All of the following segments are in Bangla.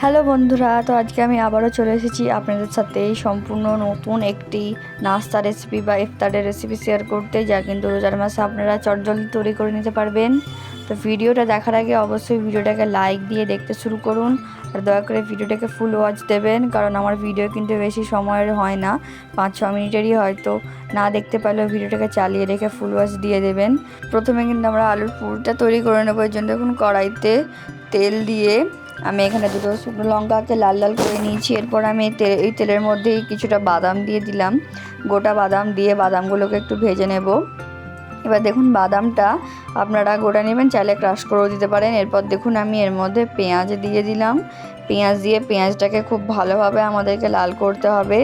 হ্যালো বন্ধুরা, তো আজকে আমি আবারও চলে এসেছি আপনাদের সাথে সম্পূর্ণ নতুন একটি নাস্তা রেসিপি বা ইফতারের রেসিপি শেয়ার করতে, যা কিন্তু রোজার মাসে আপনারা চটজলদি তৈরি করে নিতে পারবেন। তো ভিডিওটা দেখার আগে অবশ্যই ভিডিওটাকে লাইক দিয়ে দেখতে শুরু করুন, আর দয়া করে ভিডিওটাকে ফুল ওয়াচ দেবেন, কারণ আমার ভিডিও কিন্তু বেশি সময়ের হয় না, 5-6 মিনিটেরই হয়তো। না দেখতে পারলেও ভিডিওটাকে চালিয়ে রেখে ফুল ওয়াচ দিয়ে দেবেন। প্রথমে কিন্তু আমরা আলুর পুরটা তৈরি করে নেবো। এর জন্য দেখুন কড়াইতে তেল দিয়ে আমি এখানে দুটো শুকনো লঙ্কাকে লাল লাল করে নিয়েছি। এরপর আমি এই তেলের মধ্যেই কিছুটা বাদাম দিয়ে দিলাম। গোটা বাদাম দিয়ে বাদামগুলোকে একটু ভেজে নেব। এবার দেখুন বাদামটা আপনারা গোটা নেবেন, চাইলে ক্রাশ করেও দিতে পারেন। এরপর দেখুন আমি এর মধ্যে পেঁয়াজ দিয়ে দিলাম। পেঁয়াজ দিয়ে পেঁয়াজটাকে খুব ভালোভাবে আমাদেরকে লাল করতে হবে।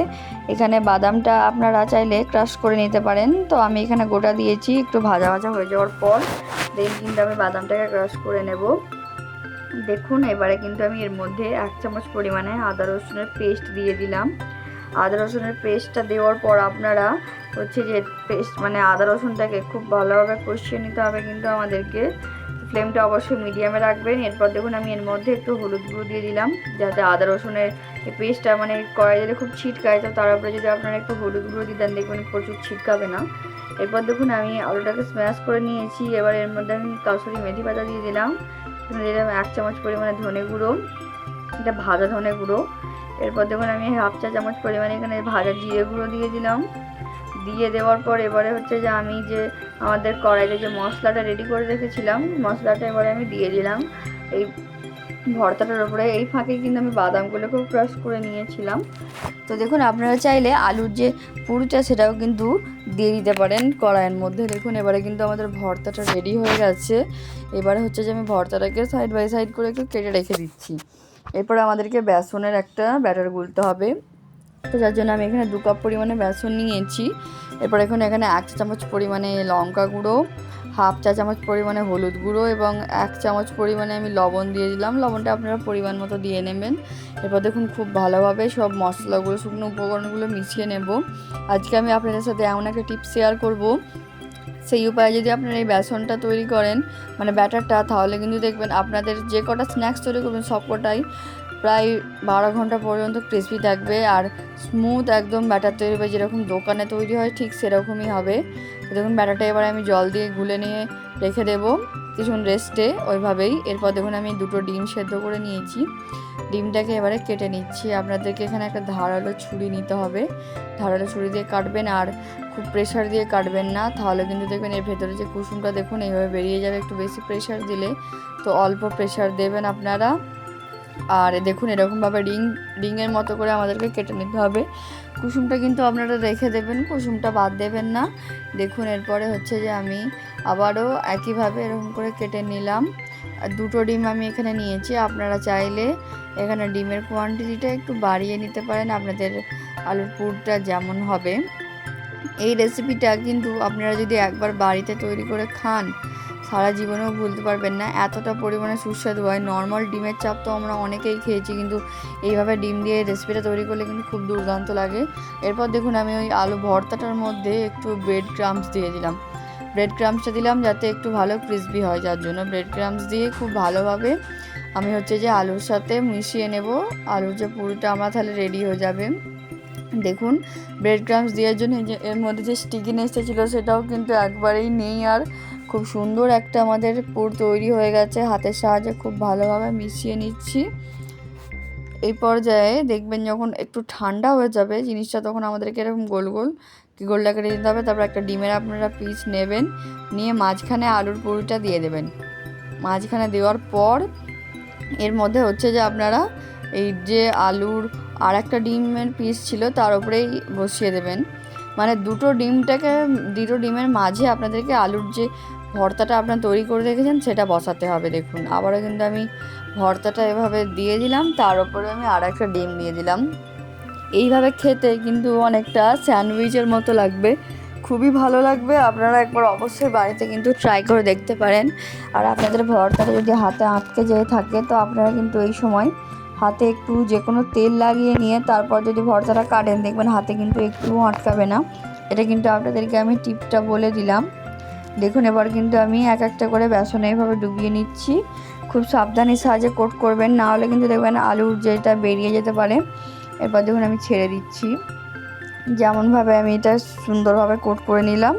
এখানে বাদামটা আপনারা চাইলে ক্রাশ করে নিতে পারেন, তো আমি এখানে গোটা দিয়েছি। একটু ভাজা ভাজা হয়ে যাওয়ার পর কিন্তু আমি বাদামটাকে ক্রাশ করে নেব। দেখুন এবারে কিন্তু আমি এর মধ্যে 1 চামচ পরিমাণে আদা রসুনের পেস্ট দিয়ে দিলাম। আদা রসুনের পেস্টটা দেওয়ার পর আপনারা হচ্ছে যে আদা রসুনটাকে খুব ভালোভাবে কষিয়ে নিতে হবে কিন্তু আমাদেরকে। ফ্লেমটা অবশ্যই মিডিয়ামে রাখবেন। এরপর দেখুন আমি এর মধ্যে একটু হলুদ গুঁড়ো দিয়ে দিলাম, যাতে আদা রসুনের এই পেস্টটা কড়াই দিলে খুব ছিটকায়, তো তার উপরে যদি আপনারা একটু হলুদ গুঁড়ো দিয়ে দেন দেখবেন প্রচুর ছিটকাবে না। এরপর দেখুন আমি আলুটাকে স্ম্যাশ করে নিয়েছি। এবার এর মধ্যে আমি কাসুরি মেথি পাতা দিয়ে দিলাম। দিলাম 1 চামচ পরিমাণে ধনে গুঁড়ো, এটা ভাজা ধনে গুঁড়ো। এরপর দেখুন আমি 1/2 চা চামচ পরিমাণে এখানে ভাজা জিরে গুঁড়ো দিয়ে দিলাম। দিয়ে দেওয়ার পর এবারে হচ্ছে যে আমি যে আমাদের কড়াইতে যে মশলাটা রেডি করে রেখেছিলাম, মশলাটা এবারে আমি দিয়ে দিলাম এই ভর্তাটার উপরে। এই ফাঁকে কিন্তু আমি বাদামগুলোকেও ক্রাশ করে নিয়েছিলাম। তো দেখুন আপনারা চাইলে আলুর যে পুরটা সেটাও কিন্তু দিয়ে দিতে পারেন কড়াইয়ের মধ্যে। দেখুন এবারে কিন্তু আমাদের ভর্তাটা রেডি হয়ে গেছে। এবারে হচ্ছে যে আমি ভর্তাটাকে সাইড বাই সাইড করে একটু কেটে রেখে দিচ্ছি। এরপরে আমাদেরকে বেসনের একটা ব্যাটার গুলতে হবে। তো যার জন্য আমি এখানে 2 কাপ পরিমাণে বেসন নিয়েছি। এরপর এখানে 1 চা চামচ পরিমাণে লঙ্কা গুঁড়ো, 1/2 চা চামচ পরিমাণে হলুদ গুঁড়ো এবং 1 চামচ পরিমাণে আমি লবণ দিয়ে দিলাম। লবণটা আপনারা পরিমাণ মতো দিয়ে নেবেন। এরপর দেখুন খুব ভালোভাবে সব মশলাগুলো, শুকনো উপকরণগুলো মিশিয়ে নেব। আজকে আমি আপনাদের সাথে এমন একটা টিপস শেয়ার করব, সেই উপায়ে যদি আপনারা এই বেসনটা তৈরি করেন, ব্যাটারটা, তাহলে কিন্তু দেখবেন আপনাদের যে কটা স্ন্যাক্স তৈরি করবেন সব কটাই প্রায় 12 ঘন্টা পর্যন্ত ক্রিসপি থাকবে আর স্মুথ একদম ব্যাটার তৈরি হবে, যেরকম দোকানে তৈরি হয় ঠিক সেরকমই হবে। তো দেখুন ব্যাটারটা এবার আমি জল দিয়ে গুলে নিয়ে রেখে দেবো কিছুক্ষণ রেস্টে ওইভাবেই। এরপর দেখুন আমি 2টো ডিম সেদ্ধ করে নিয়েছি। ডিমটাকে এবারে কেটে নিচ্ছি। আপনাদেরকে এখানে একটা ধারালো ছুরি নিতে হবে। ধারালো ছুরি দিয়ে কাটবেন, আর খুব প্রেশার দিয়ে কাটবেন না, তাহলে কিন্তু দেখবেন এর ভেতরে যে কুসুমটা দেখুন এইভাবে বেরিয়ে যাবে। একটু বেশি প্রেশার দিলে, তো অল্প প্রেশার দেবেন আপনারা। আর দেখুন এরকমভাবে রিংয়ের মতো করে আমাদেরকে কেটে নিতে হবে। কুসুমটা কিন্তু আপনারা রেখে দেবেন, কুসুমটা বাদ দেবেন না। দেখুন এরপরে হচ্ছে যে আমি আবারও একইভাবে এরকম করে কেটে নিলাম। 2টো ডিম আমি এখানে নিয়েছি। আপনারা চাইলে এখানে ডিমের কোয়ান্টিটিটা একটু বাড়িয়ে নিতে পারেন, আপনাদের আলুর পুরটা যেমন হবে। এই রেসিপিটা কিন্তু আপনারা যদি একবার বাড়িতে তৈরি করে খান, সারা জীবনেও ভুলতে পারবেন না, এতটা পরিমাণে সুস্বাদু হয়। নর্মাল ডিমের চাপ তো আমরা অনেকেই খেয়েছি, কিন্তু এইভাবে ডিম দিয়ে রেসিপিটা তৈরি করলে কিন্তু খুব দুর্দান্ত লাগে। এরপর দেখুন আমি ওই আলু ভর্তাটার মধ্যে একটু ব্রেড ক্রাম্বস দিয়ে দিলাম। ব্রেড ক্রাম্বসটা দিলাম যাতে একটু ভালো ক্রিসপি হয়, যার জন্য ব্রেড ক্রাম্বস দিয়ে খুব ভালোভাবে আমি হচ্ছে যে আলুর সাথে মিশিয়ে নেব। আলুর যে পুরোটা আমার তাহলে রেডি হয়ে যাবে। দেখুন ব্রেড ক্রাম্বস দেওয়ার জন্য যে এর মধ্যে যে স্টিকিনেসটা ছিল সেটাও কিন্তু একবারেই নেই, আর খুব সুন্দর একটা আমাদের পুর তৈরি হয়ে গেছে। হাতের সাহায্যে খুব ভালোভাবে মিশিয়ে নিচ্ছি। এই পর্যায়ে দেখবেন যখন একটু ঠান্ডা হয়ে যাবে জিনিসটা, তখন আমাদেরকে এরকম গোল গোলটা কেটে দিতে হবে। তারপর একটা ডিমের আপনারা পিস নেবেন, নিয়ে মাঝখানে আলুর পুরটা দিয়ে দেবেন। মাঝখানে দেওয়ার পর এর মধ্যে হচ্ছে যে আপনারা এই যে আলুর আর একটা ডিমের পিস ছিল তার উপরেই বসিয়ে দেবেন। দুটো ডিমের মাঝে আপনাদেরকে আলুর যে ভর্তাটা আপনারা তৈরি করে রেখেছেন সেটা বসাতে হবে। দেখুন আবারও কিন্তু আমি ভর্তাটা এভাবে দিয়ে দিলাম, তার উপরে আমি আর একটা ডিম দিয়ে দিলাম। এইভাবে খেতে কিন্তু অনেকটা স্যান্ডউইচের মতো লাগবে, খুবই ভালো লাগবে। আপনারা একবার অবশ্যই বাড়িতে কিন্তু ট্রাই করে দেখতে পারেন। আর আপনাদের ভর্তাটা যদি হাতে আটকে যেয়ে থাকে, তো আপনারা কিন্তু এই সময় হাতে একটু যে কোনো তেল লাগিয়ে নিয়ে তারপর যদি ভর্তাটা কাটেন, দেখবেন হাতে কিন্তু একটুও আটকাবে না। এটা কিন্তু আপনাদেরকে আমি টিপটা বলে দিলাম। দেখুন এবার কিন্তু আমি এক একটা করে বেসনে এইভাবে ডুবিয়ে নিচ্ছি। খুব সাবধানের সাহায্যে কোট করবেন, না হলে কিন্তু দেখবেন আলুর যেটা বেরিয়ে যেতে পারে। এরপর দেখুন আমি ছেড়ে দিচ্ছি। যেমনভাবে আমি এটা সুন্দরভাবে কোট করে নিলাম।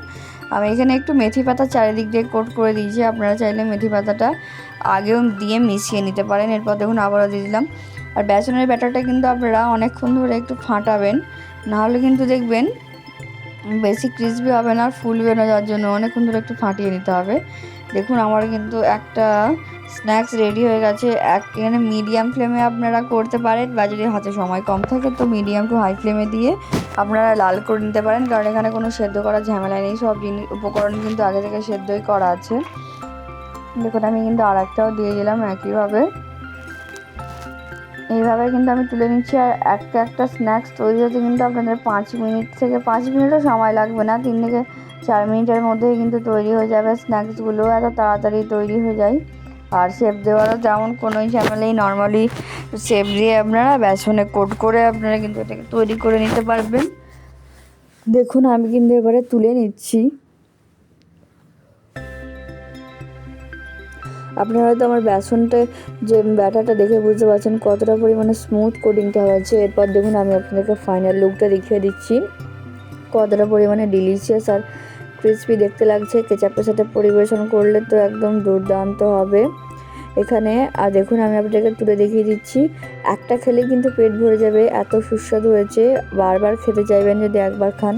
আমি এখানে একটু মেথি পাতা চারিদিক দিয়ে কোট করে দিয়েছি, আপনারা চাইলে মেথি পাতাটা আগেও দিয়ে মিশিয়ে নিতে পারেন। এরপর দেখুন আবারও দিয়ে দিলাম। আর বেসনের ব্যাটারটা কিন্তু আপনারা অনেকক্ষণ ধরে একটু ফাটাবেন, নাহলে কিন্তু দেখবেন বেশি ক্রিসপি হবে না, আর ফুলবে না, যার জন্য অনেকক্ষণ ধরে একটু ফাটিয়ে নিতে হবে। দেখুন আমার কিন্তু একটা স্ন্যাক্স রেডি হয়ে গেছে। এখানে মিডিয়াম ফ্লেমে আপনারা করতে পারেন, বা যদি হাতে সময় কম থাকে তো মিডিয়াম টু হাই ফ্লেমে দিয়ে আপনারা লাল করে নিতে পারেন, কারণ এখানে কোনো সেদ্ধ করার ঝামেলা নেই, সব উপকরণ কিন্তু আগে থেকে সেদ্ধই করা আছে। দেখুন আমি কিন্তু আর একটাও দিয়ে দিলাম একইভাবে। এইভাবে কিন্তু আমি তুলে নিচ্ছি। আর একটা স্ন্যাক্স তৈরি হতে কিন্তু আপনাদের 5 মিনিট থেকে 5 মিনিটও সময় লাগবে না, 3 থেকে 4 মিনিটের মধ্যেই কিন্তু তৈরি হয়ে যাবে। স্ন্যাক্সগুলো এত তাড়াতাড়ি তৈরি হয়ে যায়। আর শেপ দেওয়ারও যেমন কোনো ঝামেলাই, নর্মালি শেপ দিয়ে আপনারা বেসনে কোট করে আপনারা কিন্তু এটাকে তৈরি করে নিতে পারবেন। দেখুন আমি কিন্তু এবারে তুলে নিচ্ছি। আপনারা হয়তো আমার বেসনটা যে ব্যাটারটা দেখে বুঝতে পারছেন কতটা পরিমাণে স্মুথ কোটিংটা হয়েছে। এরপর দেখুন আমি আপনাদেরকে ফাইনাল লুকটা দেখিয়ে দিচ্ছি, কতটা পরিমাণে ডিলিশিয়াস আর ক্রিসপি দেখতে লাগছে। কেচাপের সাথে পরিবেশন করলে তো একদম দুর্দান্ত হবে এখানে। আর দেখুন আমি আপনাদেরকে তুলে দেখিয়ে দিচ্ছি, একটা খেলে কিন্তু পেট ভরে যাবে, এত সুস্বাদু হয়েছে, বারবার খেতে চাইবেন যদি একবার খান।